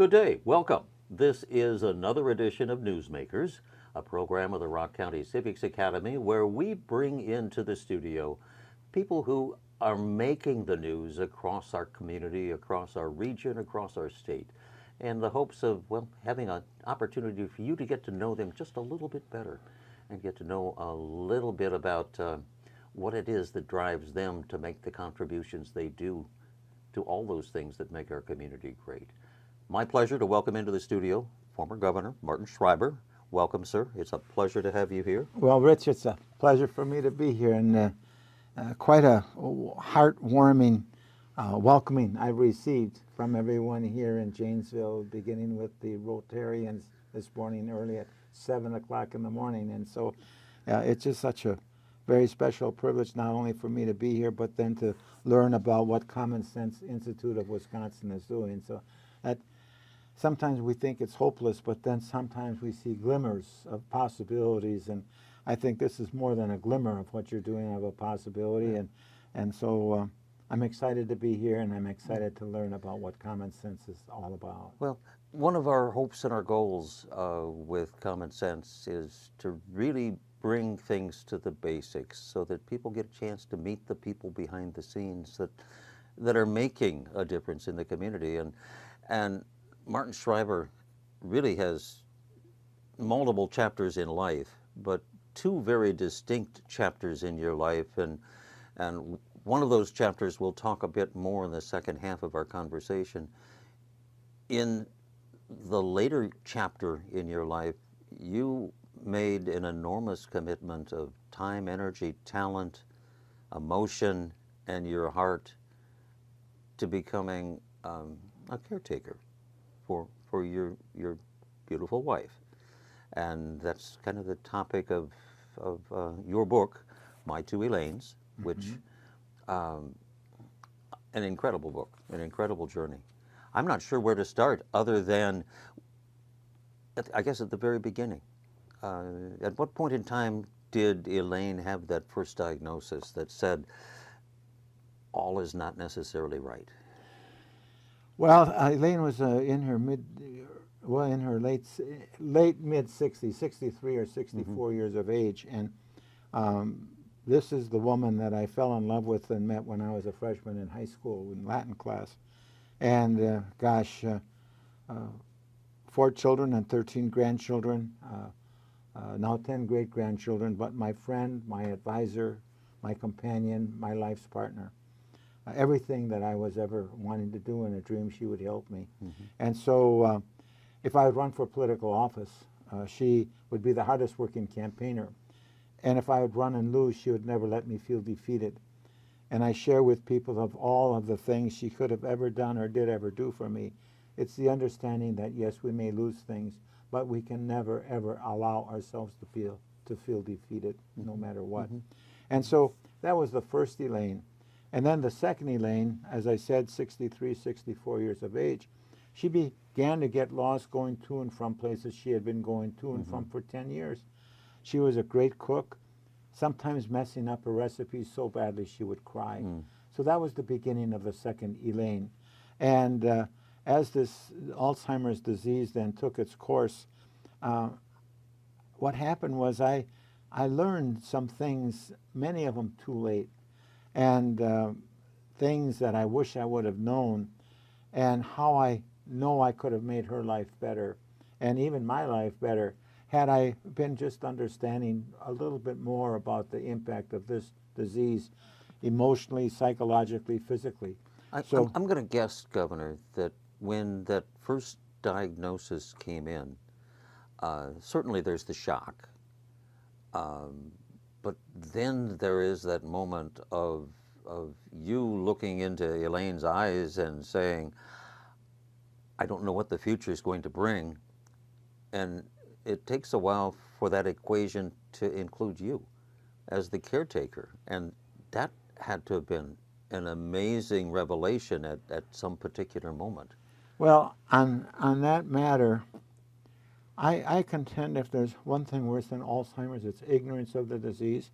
Good day. Welcome. This is another edition of Newsmakers, a program of the Rock County Civics Academy where we bring into the studio people who are making the news across our community, across our region, across our state, in the hopes of, well, having an opportunity for you to get to know them just a little bit better and get to know a little bit about what it is that drives them to make the contributions they do to all those things that make our community great. My pleasure to welcome into the studio former Governor Martin Schreiber. Welcome, sir. It's a pleasure to have you here. Well, Rich, it's a pleasure for me to be here, and quite a heartwarming welcoming I've received from everyone here in Janesville, beginning with the Rotarians this morning early at 7 o'clock in the morning. And so it's just such a very special privilege, not only for me to be here, but then to learn about what Common Sense Institute of Wisconsin is doing. So sometimes we think it's hopeless, but then sometimes we see glimmers of possibilities, and I think this is more than a glimmer of what you're doing of a possibility, and so I'm excited to be here, and I'm excited to learn about what Common Sense is all about. Well, one of our hopes and our goals with Common Sense is to really bring things to the basics so that people get a chance to meet the people behind the scenes that are making a difference in the community. And Martin Schreiber really has multiple chapters in life, but two very distinct chapters in your life, and one of those chapters we'll talk a bit more in the second half of our conversation. In the later chapter in your life, you made an enormous commitment of time, energy, talent, emotion, and your heart to becoming a caretaker for your beautiful wife. And that's kind of the topic of your book, My Two Elaines, which an incredible book, an incredible journey. I'm not sure where to start other than, I guess, at the very beginning. At what point in time did Elaine have that first diagnosis that said, all is not necessarily right? Well, Elaine was in her late mid-60s, 63 or 64 years of age, and this is the woman that I fell in love with and met when I was a freshman in high school in Latin class. And gosh, 4 children and 13 grandchildren, now 10 great-grandchildren, but my friend, my advisor, my companion, my life's partner. Everything that I was ever wanting to do in a dream, she would help me. And so if I would run for political office, she would be the hardest working campaigner. And if I would run and lose, she would never let me feel defeated. And I share with people of all of the things she could have ever done or did ever do for me. It's the understanding that, yes, we may lose things, but we can never, ever allow ourselves to feel defeated, no matter what. And so that was the first Elaine. And then the second Elaine, as I said, 63, 64 years of age, she began to get lost going to and from places she had been going to and from for 10 years. She was a great cook, sometimes messing up her recipes so badly she would cry. So that was the beginning of the second Elaine. And as this Alzheimer's disease then took its course, what happened was I learned some things, many of them too late, and things that I wish I would have known, and how I know I could have made her life better, and even my life better, had I been just understanding a little bit more about the impact of this disease emotionally, psychologically, physically. I'm going to guess, Governor, that when that first diagnosis came in, certainly there's the shock. But then there is that moment of you looking into Elaine's eyes and saying, I don't know what the future is going to bring. And it takes a while for that equation to include you as the caretaker. And that had to have been an amazing revelation at some particular moment. Well, on that matter, I contend if there's one thing worse than Alzheimer's, it's ignorance of the disease.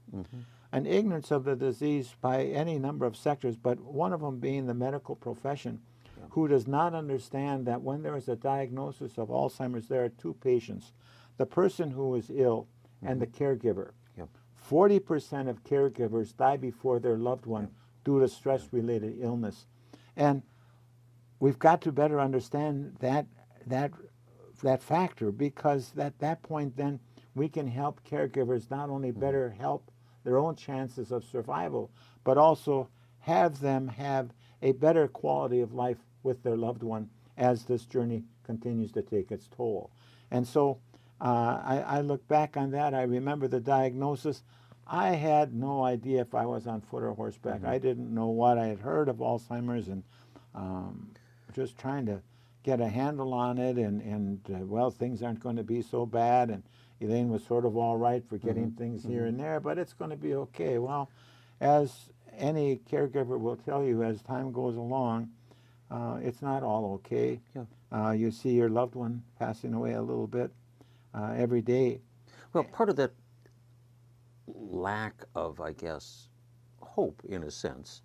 And ignorance of the disease by any number of sectors, but one of them being the medical profession, who does not understand that when there is a diagnosis of Alzheimer's, there are two patients, the person who is ill and the caregiver. 40% of caregivers die before their loved one due to stress-related illness. And we've got to better understand that factor, because at that point then we can help caregivers not only better help their own chances of survival, but also have them have a better quality of life with their loved one as this journey continues to take its toll. And so I look back on that. I remember the diagnosis. I had no idea if I was on foot or horseback. I didn't know what. I had heard of Alzheimer's and just trying to get a handle on it, and well, things aren't going to be so bad, and Elaine was sort of all right for getting things here and there, but it's going to be okay. Well, as any caregiver will tell you, as time goes along, it's not all okay. You see your loved one passing away a little bit every day. Well, part of that lack of, I guess, hope, in a sense,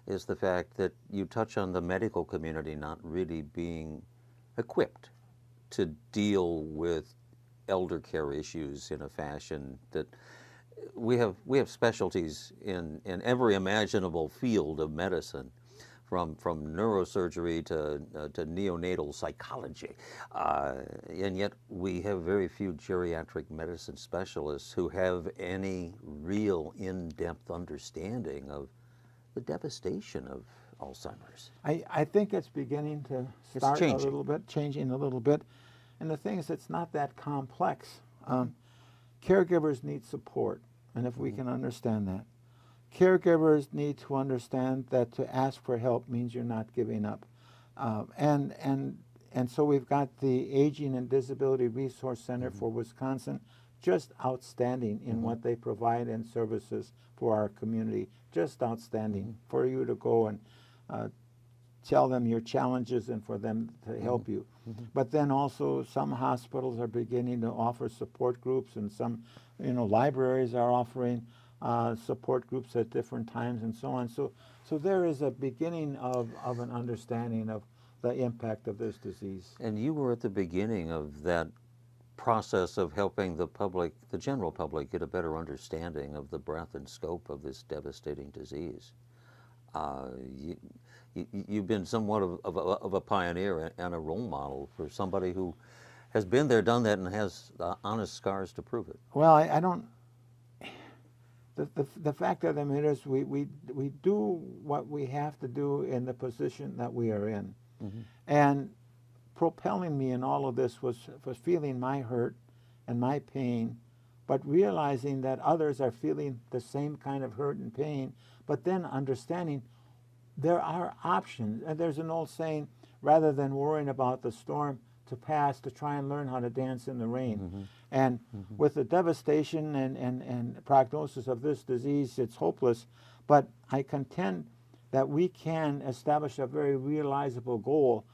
is the fact that you touch on the medical community not really being equipped to deal with elder care issues in a fashion that we have specialties in every imaginable field of medicine, from neurosurgery to neonatal psychology, and yet we have very few geriatric medicine specialists who have any real in-depth understanding of the devastation of Alzheimer's. I think it's beginning to start a little bit, changing a little bit. And the thing is, it's not that complex. Caregivers need support, and if we can understand that. Caregivers need to understand that to ask for help means you're not giving up. And so we've got the Aging and Disability Resource Center for Wisconsin, just outstanding in what they provide in services for our community, just outstanding for you to go and tell them your challenges and for them to help you. But then also some hospitals are beginning to offer support groups, and some libraries are offering support groups at different times and so on. So there is a beginning of an understanding of the impact of this disease. And you were at the beginning of that process of helping the public, the general public, get a better understanding of the breadth and scope of this devastating disease. You've been somewhat of a pioneer and a role model for somebody who has been there, done that, and has honest scars to prove it. Well, I don't. The fact of the matter is, we do what we have to do in the position that we are in, and propelling me in all of this was feeling my hurt and my pain, but realizing that others are feeling the same kind of hurt and pain, but then understanding there are options. And there's an old saying, rather than worrying about the storm to pass, to try and learn how to dance in the rain. And with the devastation and prognosis of this disease, it's hopeless, but I contend that we can establish a very realizable goal,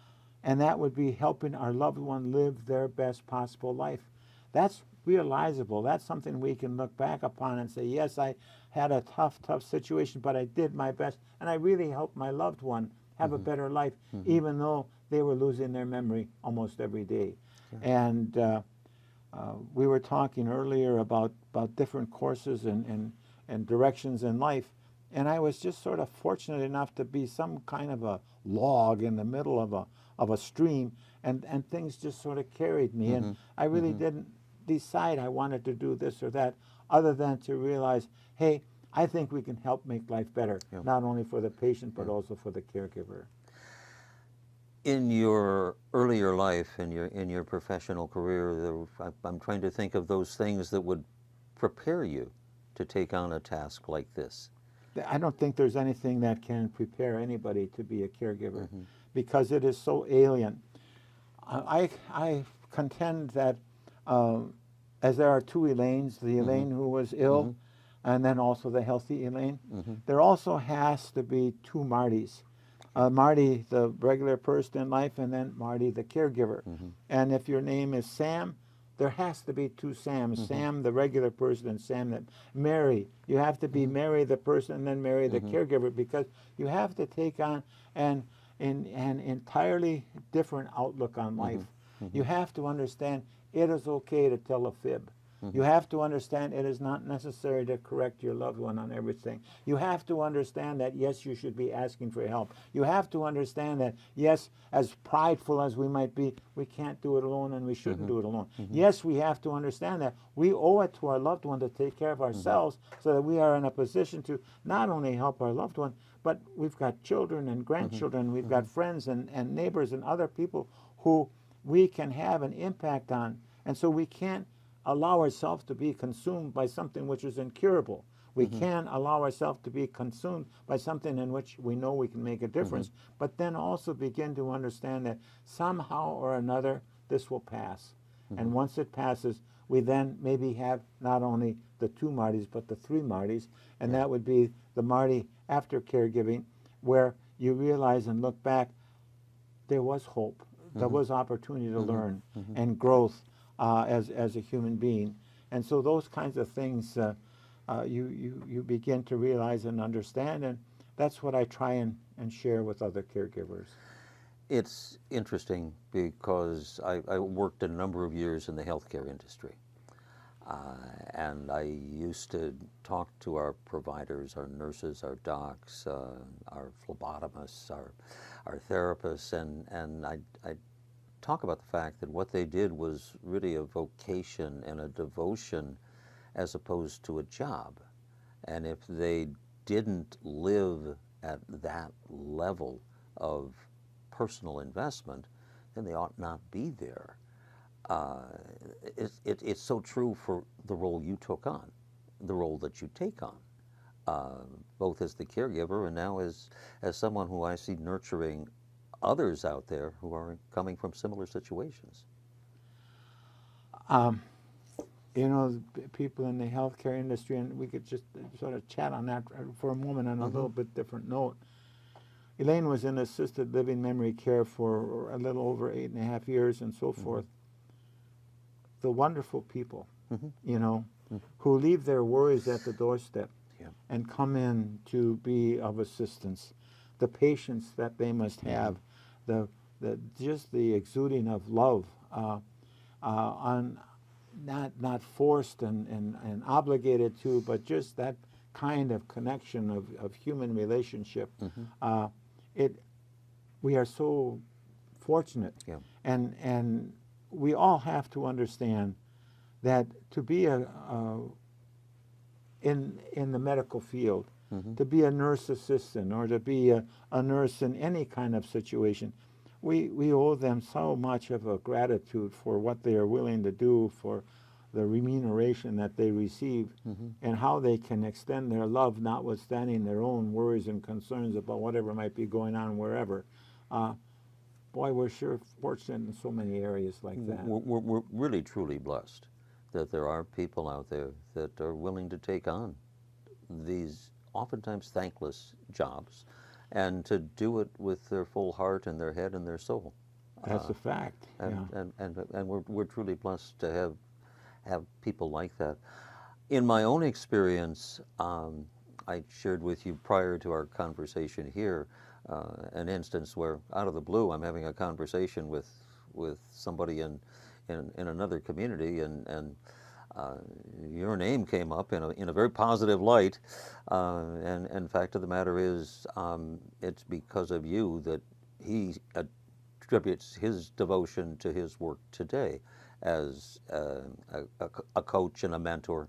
and that would be helping our loved one live their best possible life. That's realizable. That's something we can look back upon and say, yes, I had a tough situation, but I did my best, and I really helped my loved one have a better life, even though they were losing their memory almost every day. And we were talking earlier about different courses and directions in life, and I was just sort of fortunate enough to be some kind of a log in the middle of a stream, and things just sort of carried me. And I really didn't decide I wanted to do this or that, other than to realize, hey, I think we can help make life better, not only for the patient, but also for the caregiver. In your earlier life, in your professional career, I'm trying to think of those things that would prepare you to take on a task like this. I don't think there's anything that can prepare anybody to be a caregiver, because it is so alien. I contend that as there are two Elaines, the Elaine who was ill, and then also the healthy Elaine, there also has to be two Martys. Marty, the regular person in life, and then Marty, the caregiver. And if your name is Sam, there has to be two Sams. Sam, the regular person, and Sam, that Mary. You have to be Mary, the person, and then Mary, the caregiver, because you have to take on and an entirely different outlook on life. You have to understand it is okay to tell a fib. You have to understand it is not necessary to correct your loved one on everything. You have to understand that, yes, you should be asking for help. You have to understand that, yes, as prideful as we might be, we can't do it alone and we shouldn't do it alone. Yes, we have to understand that we owe it to our loved one to take care of ourselves so that we are in a position to not only help our loved one, but we've got children and grandchildren, we've got friends and neighbors and other people who we can have an impact on. And so we can't allow ourselves to be consumed by something which is incurable. We can allow ourselves to be consumed by something in which we know we can make a difference, but then also begin to understand that somehow or another this will pass. And once it passes, we then maybe have not only the 2 Martys, but the 3 Martys, and that would be the Marty after caregiving, where you realize and look back, there was hope, there was opportunity to learn and growth as a human being. And so those kinds of things you begin to realize and understand, and that's what I try and share with other caregivers. It's interesting because I worked a number of years in the healthcare industry. And I used to talk to our providers, our nurses, our docs, our phlebotomists, our therapists, and I talk about the fact that what they did was really a vocation and a devotion as opposed to a job. And if they didn't live at that level of personal investment, then they ought not be there. It's so true for the role you took on, the role that you take on, both as the caregiver and now as someone who I see nurturing others out there who are coming from similar situations. You know, people in the healthcare industry, and we could just sort of chat on that for a moment on a little bit different note. Elaine was in assisted living memory care for a little over 8.5 years and so forth. The wonderful people, you know, who leave their worries at the doorstep and come in to be of assistance. The patience that they must have, just the exuding of love, on not forced and obligated to, but just that kind of connection of human relationship. We are so fortunate, and we all have to understand that to be in the medical field, to be a nurse assistant or to be a nurse in any kind of situation, we owe them so much of a gratitude for what they are willing to do, for the remuneration that they receive, and how they can extend their love notwithstanding their own worries and concerns about whatever might be going on wherever. Boy, we're sure fortunate in so many areas like that. We're really, truly blessed that there are people out there that are willing to take on these oftentimes thankless jobs and to do it with their full heart and their head and their soul. That's a fact. And we're truly blessed to have people like that. In my own experience, I shared with you prior to our conversation here an instance where, out of the blue, I'm having a conversation with somebody in another community, and your name came up in a very positive light. And fact of the matter is, it's because of you that he attributes his devotion to his work today as a coach and a mentor,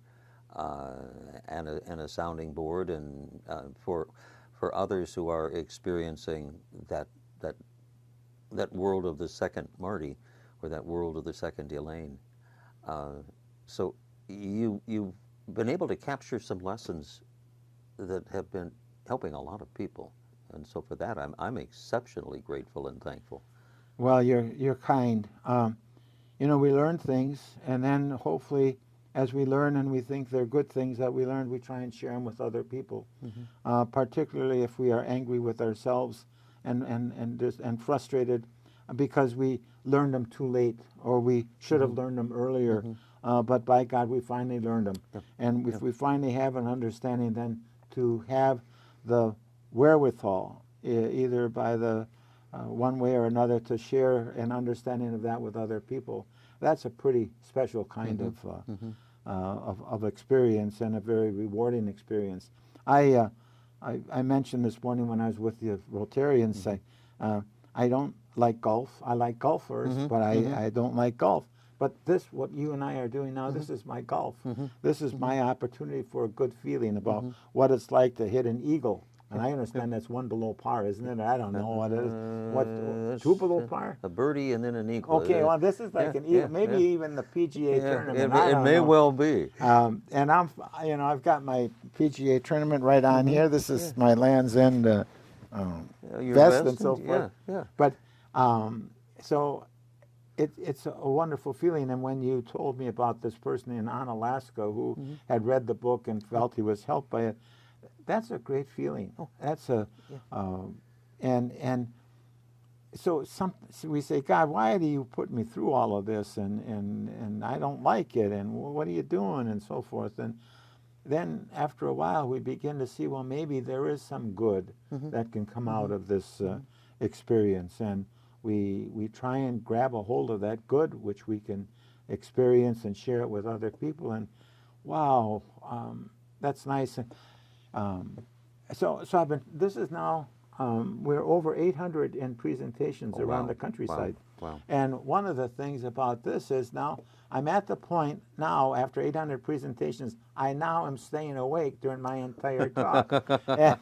and a sounding board, and for others who are experiencing that world of the second Marty, or that world of the second Elaine. So you've been able to capture some lessons that have been helping a lot of people, and so for that I'm exceptionally grateful and thankful. Well, you're kind. You know, we learn things, and then hopefully, as we learn and we think they're good things that we learned, we try and share them with other people. Particularly if we are angry with ourselves and frustrated because we learned them too late, or we should have learned them earlier. But by God, we finally learned them. And if we finally have an understanding, then to have the wherewithal, either by the one way or another to share an understanding of that with other people. That's a pretty special kind of experience, and a very rewarding experience. I mentioned this morning when I was with the Rotarians, I don't like golf. I like golfers, but I don't like golf. But this, what you and I are doing now, this is my golf. This is my opportunity for a good feeling about what it's like to hit an eagle. And I understand that's one below par, isn't it? I don't know what it is. What, two below par? A birdie and then an eagle. Okay, well, this is like an eagle. Maybe even the PGA tournament. It may well be. And I'm, you know, I've got my PGA tournament right on here. This is my Land's End vest and so forth. But so it's a wonderful feeling. And when you told me about this person in Alaska who had read the book and felt he was helped by it, that's a great feeling. That's a, and so we say, God, why do you put me through all of this? And I don't like it. And what are you doing? And so forth. And then after a while, we begin to see, well, maybe there is some good that can come out of this experience. And we try and grab a hold of that good, which we can experience and share it with other people. And wow, that's nice. So I've been, this is now, we're over 800 in presentations around the countryside. Wow. And one of the things about this is now, I'm at the point now, after 800 presentations, I now am staying awake during my entire talk. And,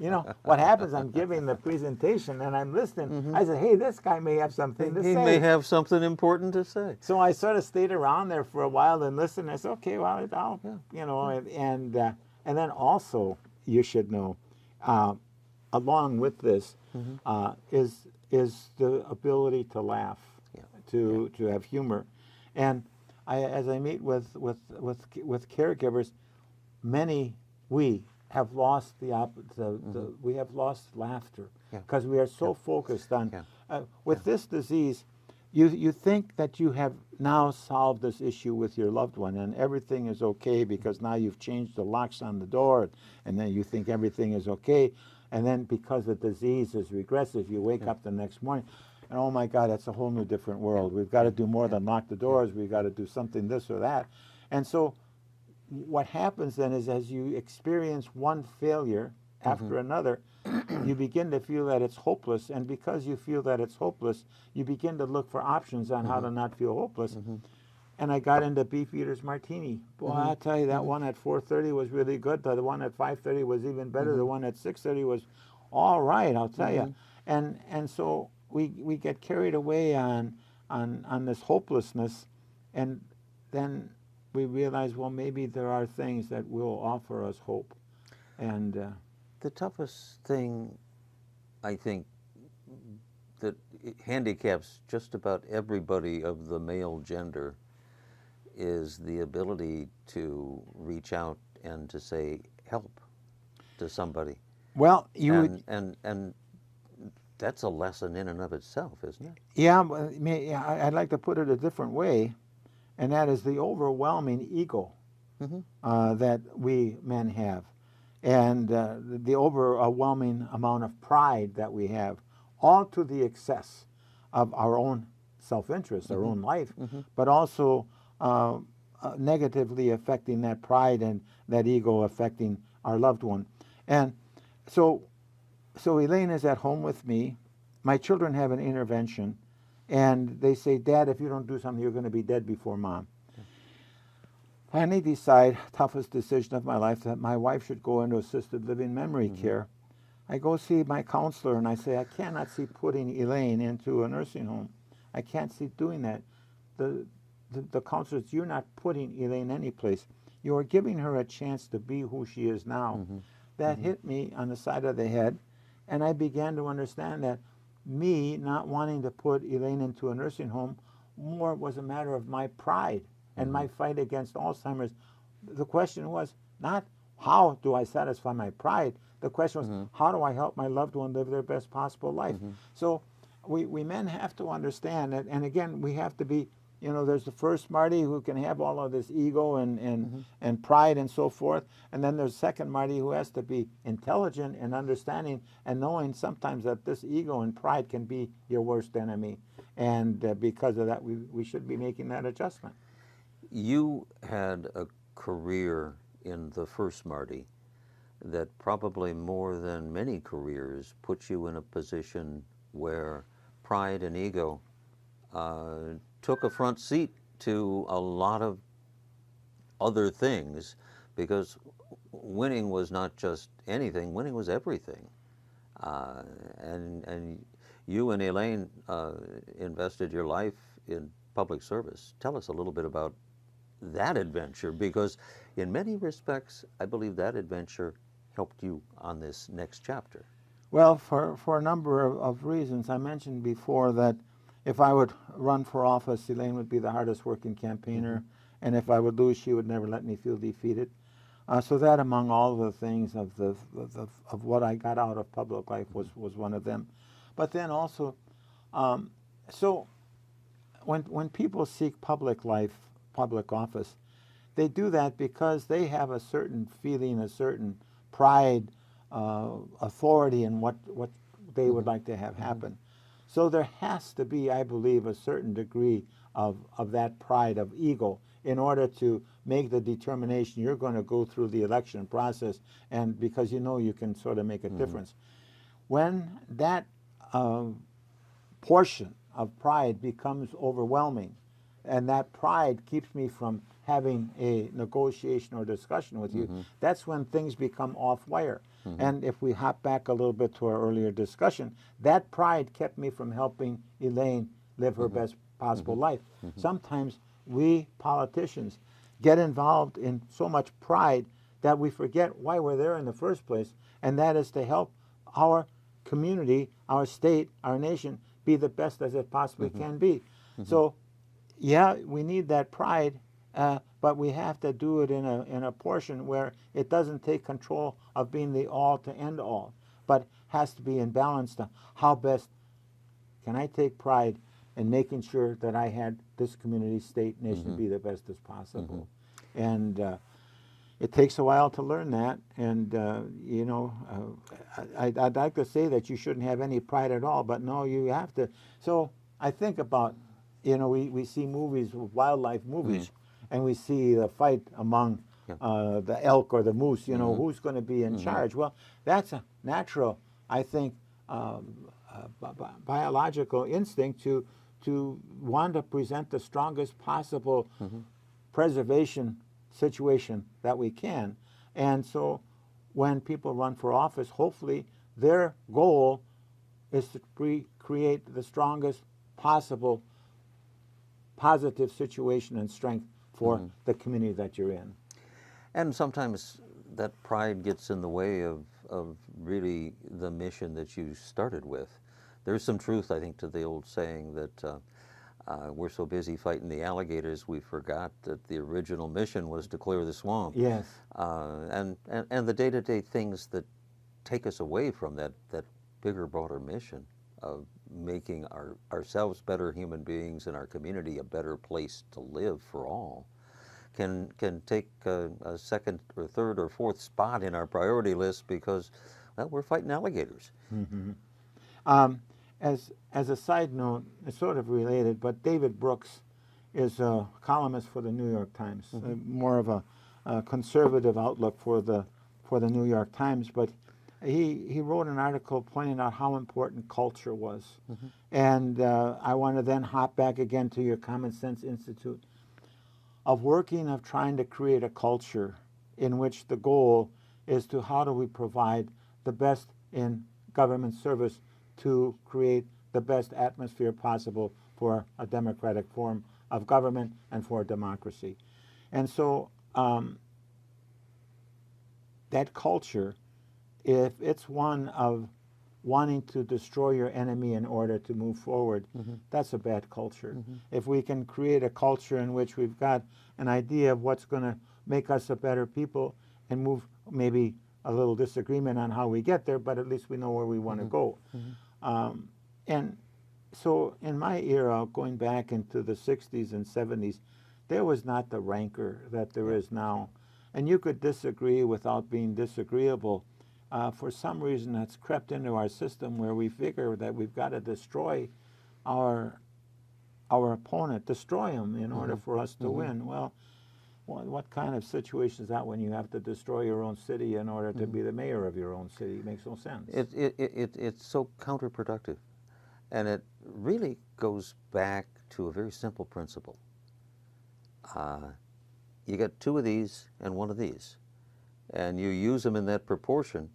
you know, what happens, I'm giving the presentation and I'm listening. I said, hey, this guy may have something to say. He may have something important to say. So I sort of stayed around there for a while and listened. I said, okay, well, I'll, you know, and then also, you should know, along with this, is the ability to laugh, to have humor. And as I meet with caregivers, we have lost we have lost laughter because we are so focused on with this disease. You think that you have now solved this issue with your loved one and everything is okay because now you've changed the locks on the door, and then you think everything is okay, and then because the disease is regressive, you wake up the next morning and oh my God, that's a whole new different world. We've got to do more than lock the doors. We've got to do something this or that. And so what happens then is as you experience one failure after another, you begin to feel that it's hopeless. And because you feel that it's hopeless, you begin to look for options on how to not feel hopeless. And I got into Beefeater's Martini. Boy, I'll tell you, that one at 4:30 was really good. The one at 5:30 was even better. The one at 6:30 was all right, I'll tell you. And so we get carried away on this hopelessness, and then we realize, well, maybe there are things that will offer us hope. And the toughest thing, I think, that handicaps just about everybody of the male gender is the ability to reach out and to say help to somebody. Well, and that's a lesson in and of itself, isn't it? Yeah, I'd like to put it a different way, and that is the overwhelming ego that we men have, and the overwhelming amount of pride that we have, all to the excess of our own self-interest, our own life, but also negatively affecting that pride and that ego affecting our loved one. And so Elaine is at home with me. My children have an intervention, and they say, Dad, if you don't do something, you're going to be dead before Mom. Finally decide, toughest decision of my life, that my wife should go into assisted living memory care. I go see my counselor, and I say, I cannot see putting Elaine into a nursing home. I can't see doing that. The counselor says, you're not putting Elaine anyplace. You are giving her a chance to be who she is now. That hit me on the side of the head, and I began to understand that me not wanting to put Elaine into a nursing home more was a matter of my pride and my fight against Alzheimer's. The question was not how do I satisfy my pride. The question was how do I help my loved one live their best possible life. So we men have to understand that, and again, we have to be You know, there's the first Marty who can have all of this ego and pride and so forth. And then there's second Marty who has to be intelligent and understanding and knowing sometimes that this ego and pride can be your worst enemy. And because of that, we should be making that adjustment. You had a career in the first Marty that probably more than many careers put you in a position where pride and ego took a front seat to a lot of other things, because winning was not just anything, winning was everything. And you and Elaine invested your life in public service. Tell us a little bit about that adventure, because in many respects, I believe that adventure helped you on this next chapter. Well, for a number of reasons. I mentioned before that if I would run for office, Elaine would be the hardest working campaigner, and if I would lose, she would never let me feel defeated. So that, among all the things of what I got out of public life, was one of them. But then also, so when people seek public life, public office, they do that because they have a certain feeling, a certain pride, authority in what they would like to have happen. So there has to be, I believe, a certain degree of that pride, of ego, in order to make the determination you're going to go through the election process, and because you know you can sort of make a difference. When that portion of pride becomes overwhelming, and that pride keeps me from having a negotiation or discussion with you, that's when things become off wire. And if we hop back a little bit to our earlier discussion, that pride kept me from helping Elaine live her best possible life. Sometimes we politicians get involved in so much pride that we forget why we're there in the first place, and that is to help our community, our state, our nation be the best as it possibly can be. So, yeah, we need that pride, but we have to do it in a portion where it doesn't take control of being the all to end all, but has to be in balance to how best can I take pride in making sure that I had this community, state, nation be the best as possible. And it takes a while to learn that, and you know, I'd like to say that you shouldn't have any pride at all, but no, you have to. So I think about, you know, we see movies, wildlife movies, and we see the fight among the elk or the moose, you know, who's going to be in charge. Well, that's a natural, I think, biological instinct to want to present the strongest possible preservation situation that we can. And so when people run for office, hopefully their goal is to create the strongest possible positive situation and strength for the community that you're in. And sometimes that pride gets in the way of really the mission that you started with. There's some truth, I think, to the old saying that we're so busy fighting the alligators, we forgot that the original mission was to clear the swamp. Yes. And the day-to-day things that take us away from that bigger, broader mission of making ourselves better human beings and our community a better place to live for all can take a second or third or fourth spot in our priority list because, well, we're fighting alligators. As a side note, it's sort of related, but David Brooks is a columnist for the New York Times, more of a conservative outlook for the New York Times, but he wrote an article pointing out how important culture was. And I want to then hop back again to your Common Sense Institute of trying to create a culture in which the goal is to how do we provide the best in government service to create the best atmosphere possible for a democratic form of government and for democracy. And so that culture, if it's one of wanting to destroy your enemy in order to move forward, that's a bad culture. If we can create a culture in which we've got an idea of what's going to make us a better people and move, maybe a little disagreement on how we get there, but at least we know where we want to go. And So in my era, going back into the 60s and 70s, there was not the rancor that there Yeah. is now. And you could disagree without being disagreeable. For some reason, that's crept into our system where we figure that we've got to destroy our our opponent, destroy him in order for us to win. Well, what kind of situation is that when you have to destroy your own city in order to be the mayor of your own city? It makes no sense. It's so counterproductive. And it really goes back to a very simple principle. You got two of these and one of these, and you use them in that proportion,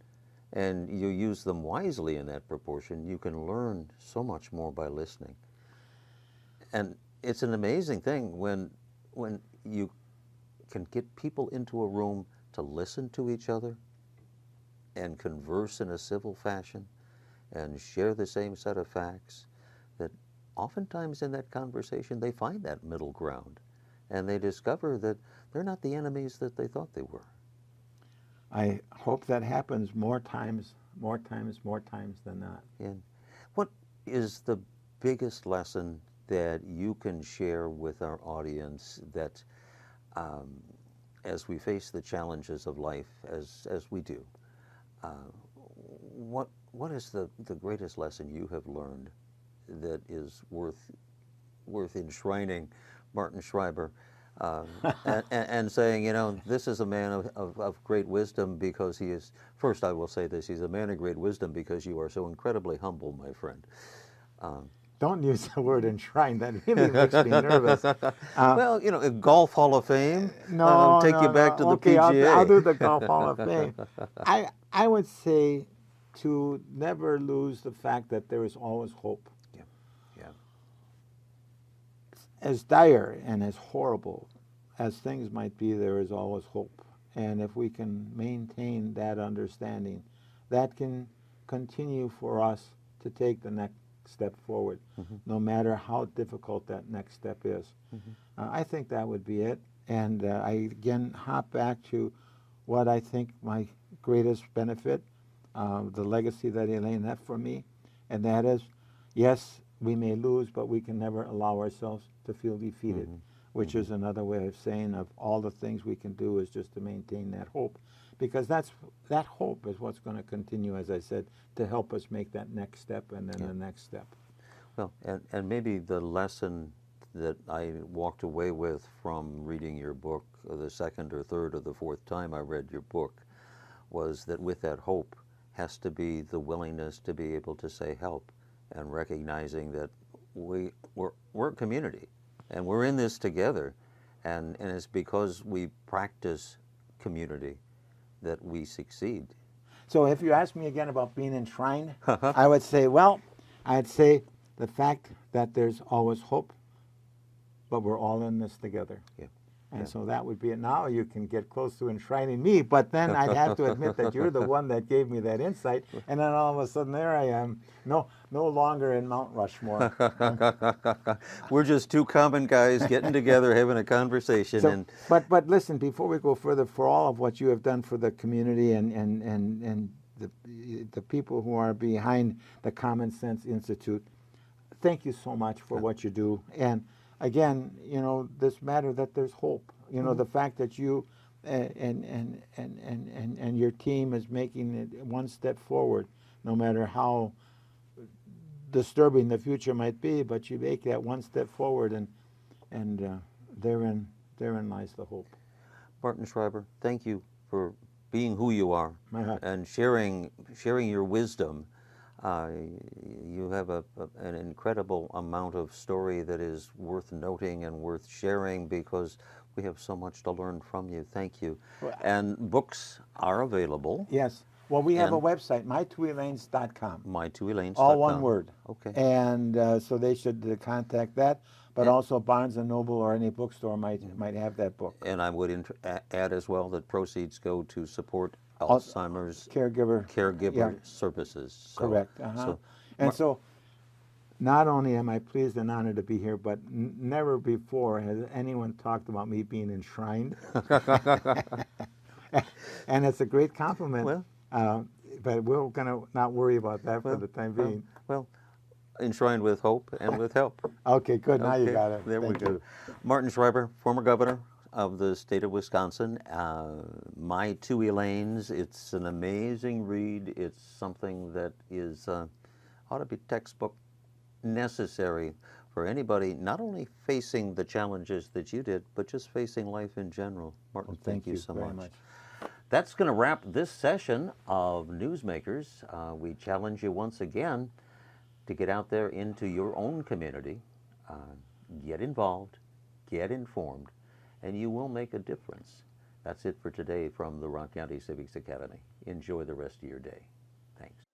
and you use them wisely in that proportion, you can learn so much more by listening. And it's an amazing thing when you can get people into a room to listen to each other and converse in a civil fashion and share the same set of facts, that oftentimes in that conversation they find that middle ground and they discover that they're not the enemies that they thought they were. I hope that happens more times than not. And what is the biggest lesson that you can share with our audience that as we face the challenges of life as we do, what is the greatest lesson you have learned that is worth enshrining Martin Schreiber and saying, you know, this is a man of great wisdom because he is, first I will say this, he's a man of great wisdom because you are so incredibly humble, my friend. Don't use the word enshrine. That really makes me nervous. Well, you know, a Golf Hall of Fame. No, take you back to the okay, PGA. I'll do the Golf Hall of Fame. I would say to never lose the fact that there is always hope. Yeah, yeah. As dire and as horrible as things might be, there is always hope. And if we can maintain that understanding, that can continue for us to take the next step forward, no matter how difficult that next step is. I think that would be it. And I again hop back to what I think my greatest benefit, the legacy that Elaine left for me, and that is, yes, we may lose, but we can never allow ourselves to feel defeated, which is another way of saying of all the things we can do is just to maintain that hope, because that hope is what's going to continue, as I said, to help us make that next step and then the next step. Well, and maybe the lesson that I walked away with from reading your book the second or third or the fourth time I read your book was that with that hope has to be the willingness to be able to say help, and recognizing that we're a community and we're in this together, and it's because we practice community that we succeed. So if you ask me again about being enshrined, I would say, well, I'd say the fact that there's always hope, but we're all in this together. Yeah. And so that would be it. Now you can get close to enshrining me, but then I'd have to admit that you're the one that gave me that insight, and then all of a sudden there I am, no longer in Mount Rushmore. We're just two common guys getting together, having a conversation. So, but listen, before we go further, for all of what you have done for the community and the people who are behind the Common Sense Institute, thank you so much for what you do. And again, you know, this matter that there's hope. You know, the fact that you and your team is making it one step forward, no matter how disturbing the future might be, but you make that one step forward, and therein lies the hope. Martin Schreiber, thank you for being who you are and sharing your wisdom. You have an incredible amount of story that is worth noting and worth sharing because we have so much to learn from you. Thank you. And books are available. Yes. Well, we have a website, my2elaines.com. My2Elaines.com. All one word. Okay. And so they should contact that. But also Barnes & Noble or any bookstore might have that book. And I would add as well that proceeds go to support Alzheimer's caregiver services. So, correct. So not only am I pleased and honored to be here, but never before has anyone talked about me being enshrined. And it's a great compliment. Well, but we're going to not worry about that for the time being. Well, enshrined with hope and with help. Okay, good. Now you Okay, got it. there we Thank go. you. Martin Schreiber, former governor of the state of Wisconsin. My Two Elaines, it's an amazing read. It's something that is ought to be textbook necessary for anybody not only facing the challenges that you did, but just facing life in general. Martin, Well, thank you so very much. much. That's going to wrap this session of Newsmakers. We challenge you once again to get out there into your own community, get involved, get informed, and you will make a difference. That's it for today from the Rock County Civics Academy. Enjoy the rest of your day. Thanks.